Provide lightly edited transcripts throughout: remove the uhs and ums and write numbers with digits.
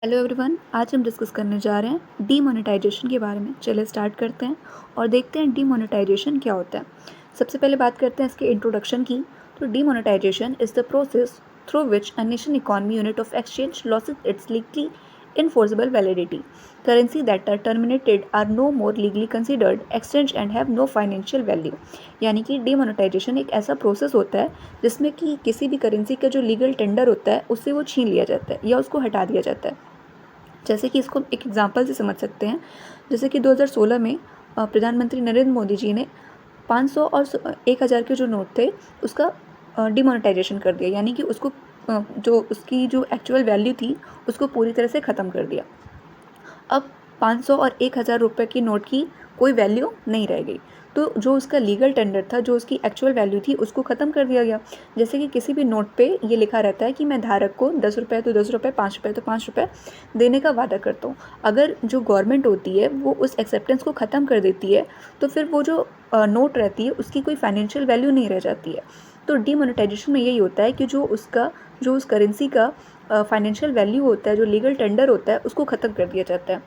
Hello everyone, आज हम discuss करने जा रहे हैं डीमोनेटाइजेशन के बारे में। चलिए स्टार्ट करते हैं और देखते हैं डीमोनेटाइजेशन क्या होता है। सबसे पहले बात करते हैं इसके इंट्रोडक्शन की। तो demonetisation is the process through which a nation economy unit of exchange loses its legally enforceable validity. Currency that are terminated are no more legally considered exchange and have no financial value. यानी कि demonetisation एक ऐसा process होता है जिसमें कि किसी भी करेंसी का जो लीगल टेंडर होता है उससे वो छीन लिया जाता है या उसको हटा दिया जाता है। जैसे कि इसको एक एग्जांपल से समझ सकते हैं। जैसे कि 2016 में प्रधानमंत्री नरेंद्र मोदी जी ने 500 और 1000 के जो नोट थे उसका डिमोनेटाइजेशन कर दिया, यानी कि उसको जो उसकी जो एक्चुअल वैल्यू थी उसको पूरी तरह से ख़त्म कर दिया। अब 500 और 1000 रुपये की नोट की कोई वैल्यू नहीं रह गई। तो जो उसका लीगल टेंडर था, जो उसकी एक्चुअल वैल्यू थी, उसको ख़त्म कर दिया गया। जैसे कि किसी भी नोट पे ये लिखा रहता है कि मैं धारक को 10 रुपये तो 10 रुपये, 5 रुपये तो 5 रुपये देने का वादा करता हूँ। अगर जो गवर्नमेंट होती है वो उस एक्सेप्टेंस को ख़त्म कर देती है तो फिर वो जो नोट रहती है उसकी कोई फाइनेंशियल वैल्यू नहीं रह जाती है। तो डीमोनेटाइजेशन में यही होता है कि जो उस करेंसी का फाइनेंशियल वैल्यू होता है, जो लीगल टेंडर होता है, उसको ख़त्म कर दिया जाता है।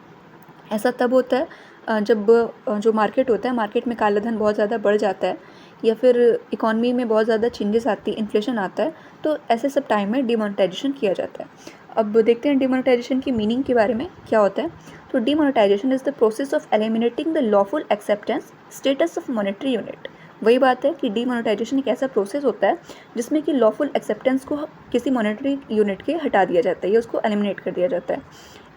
ऐसा तब होता है जब जो मार्केट होता है, मार्केट में काला धन बहुत ज़्यादा बढ़ जाता है या फिर इकॉनमी में बहुत ज़्यादा चेंजेस आती है, इन्फ्लेशन आता है, तो ऐसे सब टाइम में डिमोनेटाइजेशन किया जाता है। अब देखते हैं डिमोनेटाइजेशन की मीनिंग के बारे में क्या होता है। तो demonetisation is the process of eliminating the lawful acceptance status of monetary unit. वही बात है कि डीमोनेटाइजेशन एक ऐसा प्रोसेस होता है जिसमें कि लॉफुल एक्सेप्टेंस को किसी मॉनेटरी यूनिट के हटा दिया जाता है या उसको एलिमिनेट कर दिया जाता है।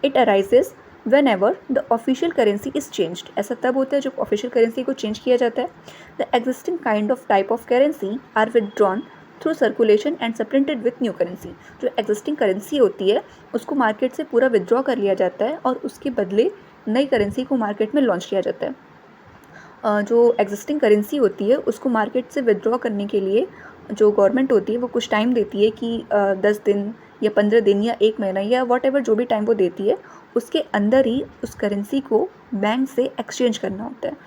It arises whenever the official currency is changed। ऐसा तब होता है जब ऑफिशियल करेंसी को चेंज किया जाता है। The existing kind of type of currency are withdrawn through circulation and supplanted with new currency। जो एग्जिस्टिंग करेंसी होती है उसको मार्केट से पूरा विदड्रॉ कर लिया जाता है और उसके बदले नई करेंसी को मार्केट में लॉन्च किया जाता है। जो एग्जिस्टिंग करेंसी होती है उसको मार्केट से विदड्रॉ करने के लिए जो गवर्नमेंट होती है वो कुछ टाइम देती है कि 10 दिन या 15 दिन या 1 महीना या वॉट एवर जो भी टाइम वो देती है, उसके अंदर ही उस करेंसी को बैंक से एक्सचेंज करना होता है।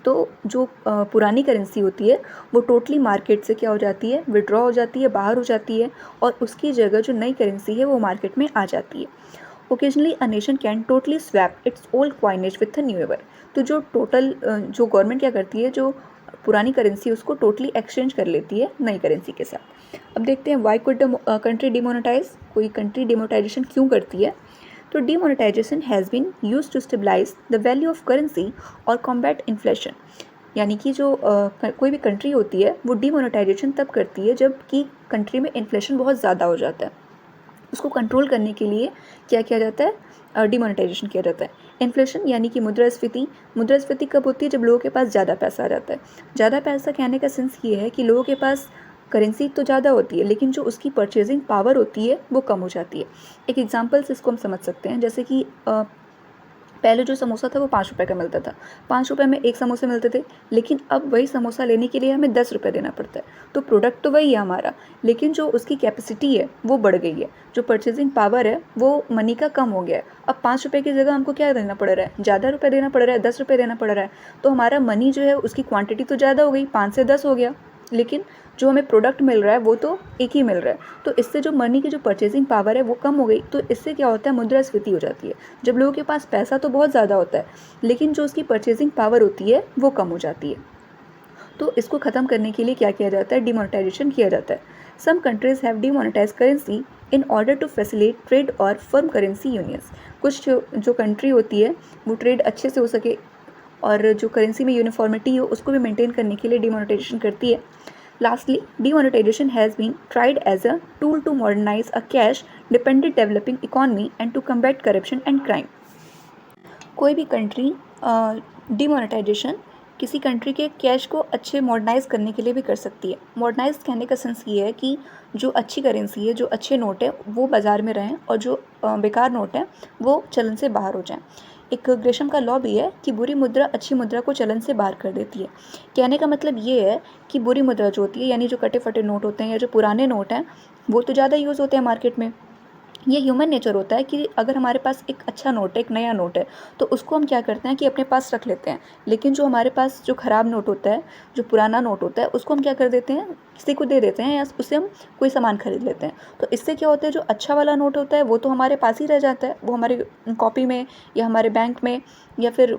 तो जो पुरानी करेंसी होती है वो टोटली मार्केट से क्या हो जाती है, विड्रॉ हो जाती है, बाहर हो जाती है और उसकी जगह जो नई करेंसी है वो मार्केट में आ जाती है। Occasionally a nation can totally swap it's old coinage with a new ever. तो जो गवर्नमेंट क्या करती है, जो पुरानी करेंसी उसको टोटली एक्सचेंज कर लेती है नई करेंसी के साथ। अब देखते हैं वाई कुड कंट्री डिमोनेटाइज, कोई कंट्री डिमोनेटाइजेशन क्यों करती है। तो demonetisation has been use to stabilise the value of currency और कॉम्बैट इन्फ्लेशन। यानी कि जो कोई भी कंट्री होती है वो डिमोनेटाइजेशन तब करती है जब कि कंट्री में इन्फ्लेशन बहुत ज़्यादा हो जाता है। उसको कंट्रोल करने के लिए क्या किया जाता है, डिमोनेटाइजेशन किया जाता है। इन्फ्लेशन यानी कि मुद्रास्फीति कब होती है, जब लोगों के पास ज़्यादा पैसा आ जाता है। ज़्यादा पैसा कहने का सेंस ये है कि लोगों के पास करेंसी तो ज़्यादा होती है लेकिन जो उसकी परचेजिंग पावर होती है वो कम हो जाती है। एक एग्जांपल से इसको हम समझ सकते हैं। जैसे कि पहले जो समोसा था वो 5 रुपये का मिलता था, 5 रुपये में एक समोसे मिलते थे, लेकिन अब वही समोसा लेने के लिए हमें 10 रुपये देना पड़ता है। तो प्रोडक्ट तो वही है हमारा, लेकिन जो उसकी कैपेसिटी है वो बढ़ गई है, जो परचेजिंग पावर है वो मनी का कम हो गया है। अब 5 रुपये की जगह हमको क्या देना पड़ रहा है, ज़्यादा रुपये देना पड़ रहा है, 10 रुपये देना पड़ रहा है। तो हमारा मनी जो है उसकी क्वान्टिटी तो ज़्यादा हो गई, 5 से 10 हो गया, लेकिन जो हमें प्रोडक्ट मिल रहा है वो तो एक ही मिल रहा है। तो इससे जो मनी की जो परचेजिंग पावर है वो कम हो गई। तो इससे क्या होता है, मुद्रास्फीति हो जाती है। जब लोगों के पास पैसा तो बहुत ज़्यादा होता है लेकिन जो उसकी परचेजिंग पावर होती है वो कम हो जाती है। तो इसको ख़त्म करने के लिए क्या किया जाता है, डिमोनेटाइजेशन किया जाता है। Some countries have demonetize currency in order to facilitate trade और फर्म करेंसी यूनियंस। कुछ जो कंट्री होती है वो ट्रेड अच्छे से हो सके और जो करेंसी में यूनिफॉर्मिटी हो उसको भी मेंटेन करने के लिए डिमोनेटाइजेशन करती है। Lastly, demonetization has been tried as a tool to modernize a cash-dependent developing economy and to combat corruption and crime। कोई भी कंट्री डिमोनेटाइजेशन किसी कंट्री के कैश को अच्छे मॉडर्नाइज करने के लिए भी कर सकती है। मॉडर्नाइज कहने का सेंस ये है कि जो अच्छी करेंसी है, जो अच्छे नोट है वो बाज़ार में रहें और जो बेकार नोट है वो चलन से बाहर हो जाएं। एक ग्रेशम का लॉ भी है कि बुरी मुद्रा अच्छी मुद्रा को चलन से बाहर कर देती है। कहने का मतलब ये है कि बुरी मुद्रा जो होती है, यानी जो कटे फटे नोट होते हैं या जो पुराने नोट हैं, वो तो ज़्यादा यूज़ होते हैं मार्केट में, ये ह्यूमन नेचर होता है कि अगर हमारे पास एक अच्छा नोट है, एक नया नोट है, तो उसको हम क्या करते हैं कि अपने पास रख लेते हैं। लेकिन जो हमारे पास जो ख़राब नोट होता है, जो पुराना नोट होता है, उसको हम क्या कर देते हैं, किसी को दे देते हैं या उससे हम कोई सामान खरीद लेते हैं। तो इससे क्या होता है, जो अच्छा वाला नोट होता है वो तो हमारे पास ही रह जाता है, वो हमारी कॉपी में या हमारे बैंक में या फिर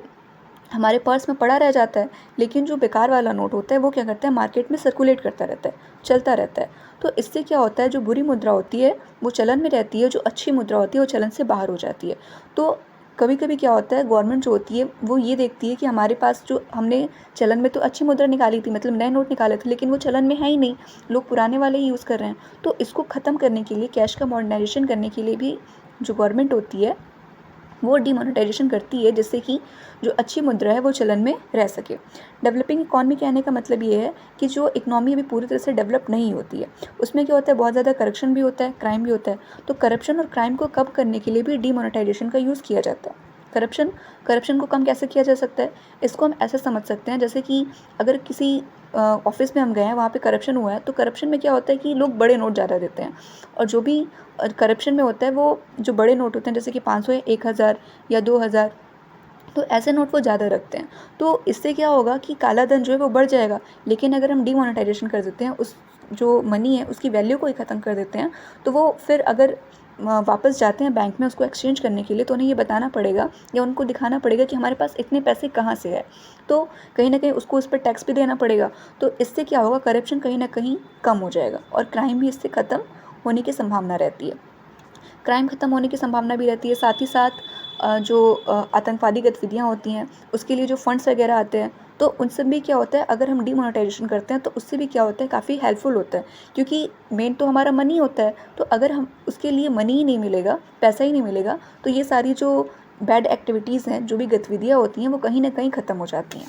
हमारे पर्स में पड़ा रह जाता है। लेकिन जो बेकार वाला नोट होता है वो क्या करता है, मार्केट में सर्कुलेट करता रहता है, चलता रहता है। तो इससे क्या होता है, जो बुरी मुद्रा होती है वो चलन में रहती है, जो अच्छी मुद्रा होती है वो चलन से बाहर हो जाती है। तो कभी कभी क्या होता है, गवर्नमेंट जो होती है वो ये देखती है कि हमारे पास जो हमने चलन में तो अच्छी मुद्रा निकाली थी, मतलब नए नोट निकाले थे, लेकिन वो चलन में है ही नहीं, लोग पुराने वाले ही यूज़ कर रहे हैं। तो इसको ख़त्म करने के लिए, कैश का मॉडर्नाइजेशन करने के लिए भी जो गवर्नमेंट होती है वो डीमोनेटाइजेशन करती है, जिससे कि जो अच्छी मुद्रा है वो चलन में रह सके। डेवलपिंग इकॉनमी कहने का मतलब ये है कि जो इकनॉमी अभी पूरी तरह से डेवलप नहीं होती है, उसमें क्या होता है, बहुत ज़्यादा करप्शन भी होता है, क्राइम भी होता है। तो करप्शन और क्राइम को कम करने के लिए भी डीमोनेटाइजेशन का यूज़ किया जाता है। करप्शन को कम कैसे किया जा सकता है, इसको हम ऐसे समझ सकते हैं जैसे कि अगर किसी ऑफिस में हम गए हैं, वहाँ पे करप्शन हुआ है, तो करप्शन में क्या होता है कि लोग बड़े नोट ज़्यादा देते हैं, और जो भी करप्शन में होता है वो जो बड़े नोट होते हैं, जैसे कि 500 या 1000 या 2000, तो ऐसे नोट वो ज़्यादा रखते हैं। तो इससे क्या होगा कि काला धन जो है वो बढ़ जाएगा। लेकिन अगर हम डीमोनेटाइजेशन कर देते हैं, उस जो मनी है उसकी वैल्यू को ही ख़त्म कर देते हैं, तो वो फिर अगर वापस जाते हैं बैंक में उसको एक्सचेंज करने के लिए, तो उन्हें ये बताना पड़ेगा या उनको दिखाना पड़ेगा कि हमारे पास इतने पैसे कहाँ से है। तो कहीं ना कहीं उसको उस पर टैक्स भी देना पड़ेगा। तो इससे क्या होगा, करप्शन कहीं ना कहीं कम हो जाएगा और क्राइम भी इससे ख़त्म होने की संभावना रहती है। क्राइम ख़त्म होने की संभावना भी रहती है। साथ ही साथ जो आतंकवादी गतिविधियाँ होती हैं, उसके लिए जो फंड्स वगैरह आते हैं, तो उन सब भी क्या होता है, अगर हम डीमोनेटाइजेशन करते हैं तो उससे भी क्या होता है, काफ़ी हेल्पफुल होता है। क्योंकि मेन तो हमारा मनी होता है, तो अगर हम उसके लिए मनी ही नहीं मिलेगा, पैसा ही नहीं मिलेगा, तो ये सारी जो बैड एक्टिविटीज़ हैं, जो भी गतिविधियाँ होती हैं, वो कहीं ना कहीं ख़त्म हो जाती हैं।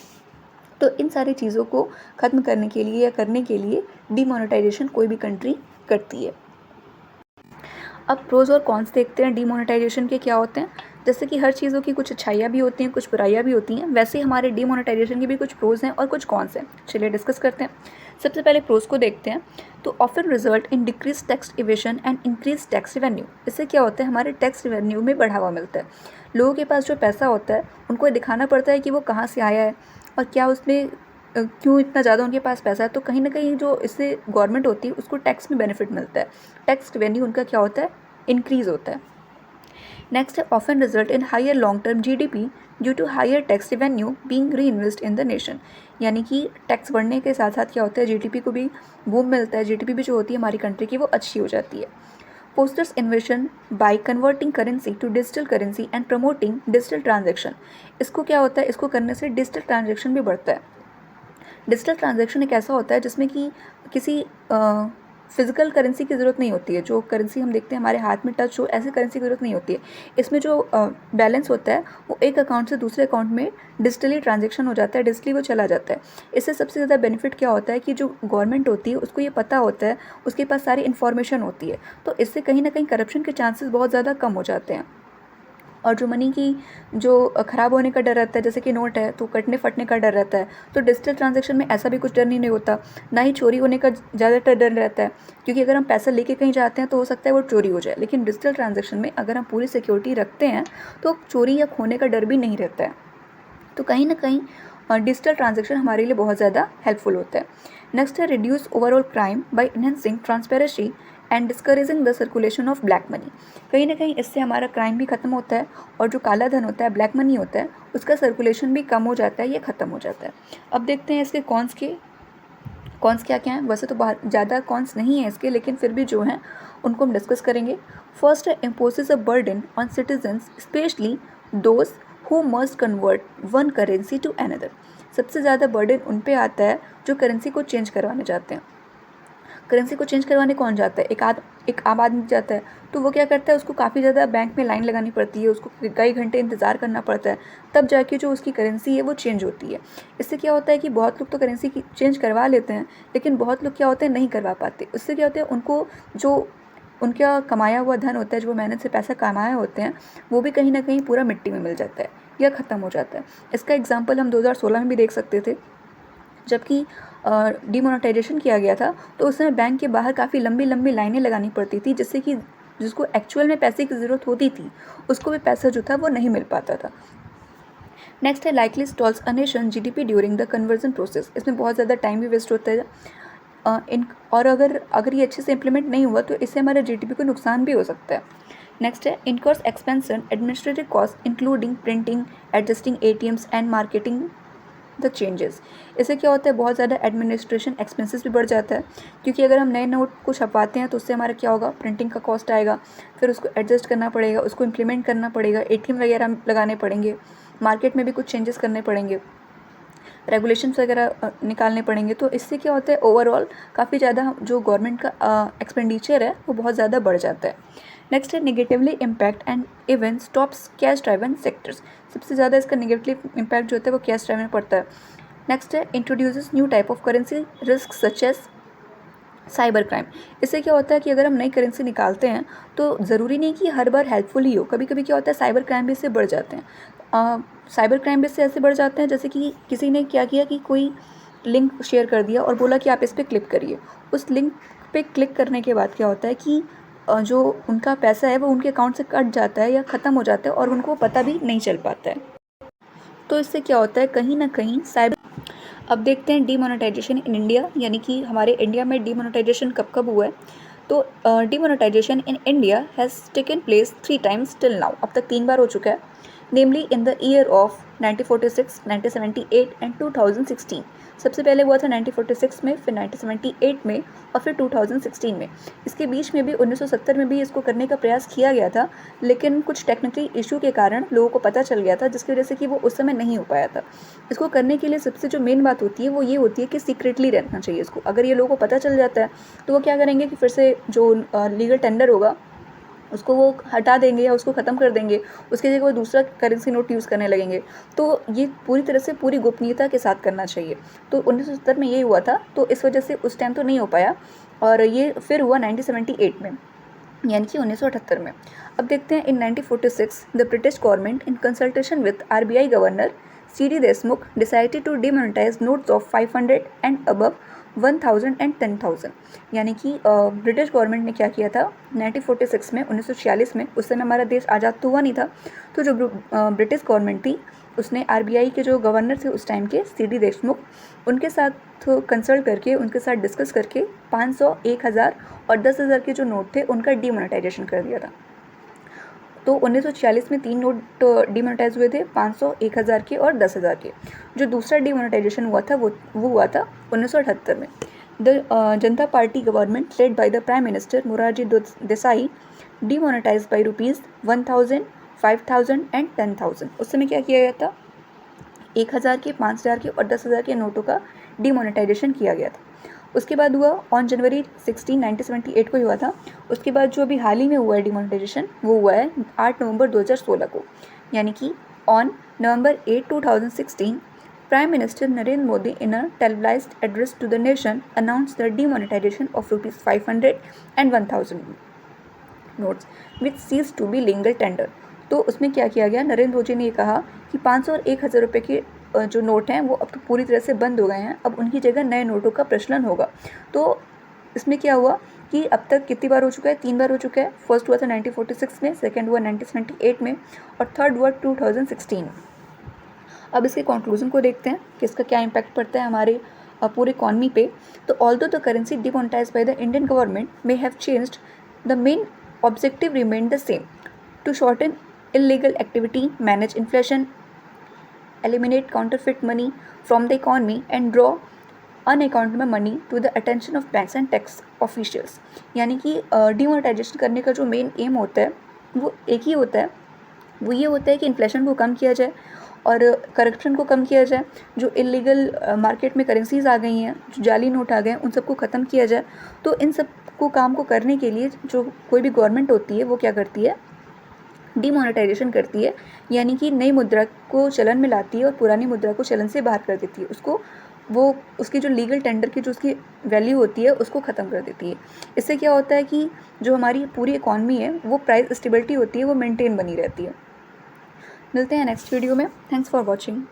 तो इन सारी चीज़ों को ख़त्म करने के लिए या करने के लिए डीमोनेटाइजेशन कोई भी कंट्री करती है। अब प्रोज़ और कॉन्स देखते हैं डीमोनेटाइजेशन के क्या होते हैं। जैसे कि हर चीज़ों की कुछ अच्छाइयाँ भी होती हैं, कुछ बुराइयाँ भी होती हैं, वैसे ही हमारे डीमोनेटाइजेशन के भी कुछ प्रोज़ हैं और कुछ कॉन्स हैं। चलिए डिस्कस करते हैं। सबसे पहले प्रोज़ को देखते हैं। तो often result in decrease tax evasion and increase tax revenue. इससे क्या होता है, हमारे टैक्स रेवेन्यू में बढ़ावा मिलता है। लोगों के पास जो पैसा होता है उनको ये दिखाना पड़ता है कि वो कहाँ से आया है और क्या उसमें क्यों इतना ज़्यादा उनके पास पैसा है। तो कहीं ना कहीं जो इससे गवर्नमेंट होती है उसको टैक्स में बेनिफिट मिलता है। टैक्स रेवेन्यू उनका क्या होता है, इंक्रीज़ होता है। नेक्स्ट है often result in higher long term GDP due to higher tax revenue being reinvest in the nation. यानी कि टैक्स बढ़ने के साथ साथ क्या होता है, जीडीपी को भी बूम मिलता है। जीडीपी भी जो होती है हमारी कंट्री की वो अच्छी हो जाती है। Fosters innovation by converting currency to digital currency and promoting digital transaction. इसको क्या होता है, इसको करने से डिजिटल ट्रांजेक्शन भी बढ़ता है। डिजिटल ट्रांजैक्शन एक ऐसा होता है जिसमें कि किसी फिजिकल करेंसी की ज़रूरत नहीं होती है। जो करेंसी हम देखते हैं हमारे हाथ में टच हो, ऐसी करेंसी की ज़रूरत नहीं होती है। इसमें जो बैलेंस होता है वो एक अकाउंट से दूसरे अकाउंट में डिजिटली ट्रांजैक्शन हो जाता है, डिजिटली वो चला जाता है। इससे सबसे ज़्यादा बेनिफिट क्या होता है कि जो गवर्नमेंट होती है उसको ये पता होता है, उसके पास सारी इन्फॉर्मेशन होती है। तो इससे कहीं ना कहीं करप्शन के चांसेस बहुत ज़्यादा कम हो जाते हैं। और जो मनी की जो ख़राब होने का डर रहता है, जैसे कि नोट है तो कटने फटने का डर रहता है, तो डिजिटल ट्रांजैक्शन में ऐसा भी कुछ डर नहीं होता। ना ही चोरी होने का ज़्यादातर डर रहता है, क्योंकि अगर हम पैसा लेके कहीं जाते हैं तो हो सकता है वो चोरी हो जाए। लेकिन डिजिटल ट्रांजैक्शन में अगर हम पूरी सिक्योरिटी रखते हैं तो चोरी या खोने का डर भी नहीं रहता है। तो कहीं ना कहीं डिजिटल ट्रांजैक्शन हमारे लिए बहुत ज़्यादा हेल्पफुल होता है। नेक्स्ट है reduce overall crime by enhancing transparency and discouraging the circulation of black money. कहीं ना कहीं इससे हमारा क्राइम भी खत्म होता है और जो काला धन होता है, ब्लैक मनी होता है, उसका सर्कुलेशन भी कम हो जाता है या ख़त्म हो जाता है। अब देखते हैं इसके कॉन्स क्या क्या हैं। वैसे तो बहुत ज़्यादा कॉन्स नहीं है इसके, लेकिन फिर भी जो हैं उनको हम डिस्कस करेंगे। फर्स्ट है imposes a burden on citizens specially those who must convert one currency to another. सबसे ज़्यादा बर्डन उन पे आता है जो करेंसी को चेंज करवाने जाते हैं। करेंसी को चेंज करवाने कौन जाता है, एक आम आदमी जाता है। तो वो क्या करता है, उसको काफ़ी ज़्यादा बैंक में लाइन लगानी पड़ती है, उसको कई घंटे इंतज़ार करना पड़ता है, तब जाके जो उसकी करेंसी है वो चेंज होती है। इससे क्या होता है कि बहुत लोग तो करेंसी की चेंज करवा लेते हैं, लेकिन बहुत लोग क्या होते हैं, नहीं करवा पाते। उससे क्या होता है, उनको जो उनका कमाया हुआ धन होता है, जो मेहनत से पैसा कमाए होते हैं, वो भी कहीं ना कहीं पूरा मिट्टी में मिल जाता है या ख़त्म हो जाता है। इसका एग्जाम्पल हम 2016 में भी देख सकते थे, जबकि डीमोनेटाइजेशन किया गया था, तो उस समय बैंक के बाहर काफ़ी लंबी लंबी लाइनें लगानी पड़ती थी, जिससे कि जिसको एक्चुअल में पैसे की ज़रूरत होती थी उसको भी पैसा जो था वो नहीं मिल पाता था। नेक्स्ट है likely stalls a nation GDP during the conversion process. इसमें बहुत ज़्यादा टाइम भी वेस्ट होता है और अगर ये अच्छे से इम्प्लीमेंट नहीं हुआ तो इससे हमारे जीडीपी को नुकसान भी हो सकता है। नेक्स्ट है incurs expansion administrative cost including printing adjusting ATMs and marketing the changes. इससे क्या होता है, बहुत ज़्यादा एडमिनिस्ट्रेशन एक्सपेंसेस भी बढ़ जाता है, क्योंकि अगर हम नए नोट को छपवाते हैं तो उससे हमारा क्या होगा, प्रिंटिंग का कॉस्ट आएगा, फिर उसको एडजस्ट करना पड़ेगा, उसको इम्प्लीमेंट करना पड़ेगा, एटीएम वगैरह लगाने पड़ेंगे, मार्केट में भी कुछ चेंजेस करने पड़ेंगे, रेगुलेशंस वगैरह निकालने पड़ेंगे। तो इससे क्या होता है, ओवरऑल काफ़ी ज़्यादा जो गवर्नमेंट का एक्सपेंडिचर है वो बहुत ज़्यादा बढ़ जाता है। नेक्स्ट है negatively impact and even stops cash driven sectors. सबसे ज़्यादा इसका नेगेटिव इम्पैक्ट जो होता है वो कैश ड्राइवन पड़ता है। नेक्स्ट है introduces new type of currency risk such as cyber crime. इससे क्या होता है कि अगर हम नई करेंसी निकालते हैं तो ज़रूरी नहीं कि हर बार हेल्पफुल ही हो, कभी कभी क्या होता है साइबर क्राइम भी इससे बढ़ जाते हैं। साइबर क्राइम भी इससे ऐसे बढ़ जाते हैं जैसे कि किसी ने क्या किया कि कोई लिंक शेयर कर दिया और बोला कि आप इस पर क्लिक करिए। उस लिंक पे क्लिक करने के बाद क्या होता है कि जो उनका पैसा है वो उनके अकाउंट से कट जाता है या ख़त्म हो जाता है और उनको पता भी नहीं चल पाता है। तो इससे क्या होता है, कहीं ना कहीं साइबर। अब देखते हैं डीमोनेटाइजेशन इन इंडिया, यानी कि हमारे इंडिया में डीमोनेटाइजेशन कब कब हुआ है। तो demonetization in India has taken place 3 times till now. अब तक 3 बार हो चुका है, namely in the year of 1946, 1978 and 2016। सबसे पहले हुआ था 1946 में, फिर 1978 में और फिर 2016 में। इसके बीच में भी 1970 में भी इसको करने का प्रयास किया गया था, लेकिन कुछ टेक्निकल इशू के कारण लोगों को पता चल गया था, जिसकी वजह से कि वो उस समय नहीं हो पाया था। इसको करने के लिए सबसे जो मेन बात होती है वो ये होती है कि सीक्रेटली रहना चाहिए इसको। अगर ये लोगों को पता चल जाता है तो वो क्या करेंगे कि फिर से जो लीगल टेंडर होगा उसको वो हटा देंगे या उसको ख़त्म कर देंगे, उसकी जगह वो दूसरा करेंसी नोट यूज़ करने लगेंगे। तो ये पूरी तरह से पूरी गोपनीयता के साथ करना चाहिए। तो 1970 में ये हुआ था, तो इस वजह से उस टाइम तो नहीं हो पाया, और ये फिर हुआ 1978 में, यानी कि 1978 में। अब देखते हैं in 1946 the British government in consultation with RBI governor CD Deshmukh decided to demonetise notes of 500 and above 1000 and 10,000। यानी कि ब्रिटिश गवर्नमेंट ने क्या किया था 1946 में, 1946 में, उस समय हमारा देश आज़ाद तो हुआ नहीं था। तो जो ब्रिटिश गवर्नमेंट थी उसने आरबीआई के जो गवर्नर थे उस टाइम के सीडी देशमुख, उनके साथ कंसल्ट करके, उनके साथ डिस्कस करके 500, 1000 और 10,000 के जो नोट थे उनका डीमोनेटाइजेशन कर दिया था। तो 1946 में 3 नोट डीमोनेटाइज हुए थे, 500, 1000 के और 10,000 के। जो दूसरा डीमोनेटाइजेशन हुआ था वो हुआ था 1978 में। The Janata party government led by the prime minister Morarji Desai demonetise by ₹1000, 5000 and 10,000। उस समय क्या किया गया था, 1000 के, 5000 के और 10,000 के नोटों का डीमोनेटाइजेशन किया गया था। उसके बाद हुआ ऑन जनवरी 16, 1978 को ही हुआ था। उसके बाद जो अभी हाल ही में हुआ है डीमोनेटाइजेशन वो हुआ है 8 नवंबर 2016 को, यानी कि on November 8, 2016 prime minister Narendra Modi in a televised address to the nation announced the demonetization of ₹500 and 1000 notes which cease to be legal tender. तो उसमें क्या किया गया, नरेंद्र मोदी ने ये कहा कि 500 और 1000 रुपये के जो नोट हैं वो अब तो पूरी तरह से बंद हो गए हैं, अब उनकी जगह नए नोटों का प्रचलन होगा। तो इसमें क्या हुआ कि अब तक कितनी बार हो चुका है, 3 बार हो चुका है। फर्स्ट हुआ था 1946 में, सेकंड हुआ 1978 में और थर्ड हुआ 2016 में। अब इसके कंक्लूजन को देखते हैं कि इसका क्या इम्पैक्ट पड़ता है हमारे पूरे इकॉनमी पे। तो although the currency demonetized by the Indian government may have changed, the main objective remain the same, to shorten illegal activity, manage inflation, eliminate counterfeit money from the economy and draw unaccountable money to the attention of banks and tax officials। यानी कि demonetisation करने का जो main M होता है वो एक ही होता है, वो ये होता है कि इन्फ्लेशन को कम किया जाए और करप्शन को कम किया जाए। जो इलीगल मार्केट में करेंसीज आ गई हैं, जो जाली नोट आ गए हैं, उन सबको ख़त्म किया जाए। तो इन सब को काम को करने के लिए जो कोई भी गवर्नमेंट होती है वो क्या करती है, डीमोनेटाइजेशन करती है, यानी कि नई मुद्रा को चलन में लाती है और पुरानी मुद्रा को चलन से बाहर कर देती है। उसको वो उसकी जो लीगल टेंडर की जो उसकी वैल्यू होती है उसको ख़त्म कर देती है। इससे क्या होता है कि जो हमारी पूरी इकॉनमी है वो प्राइस स्टेबिलिटी होती है वो मेंटेन बनी रहती है। मिलते हैं नेक्स्ट वीडियो में। Thanks for watching.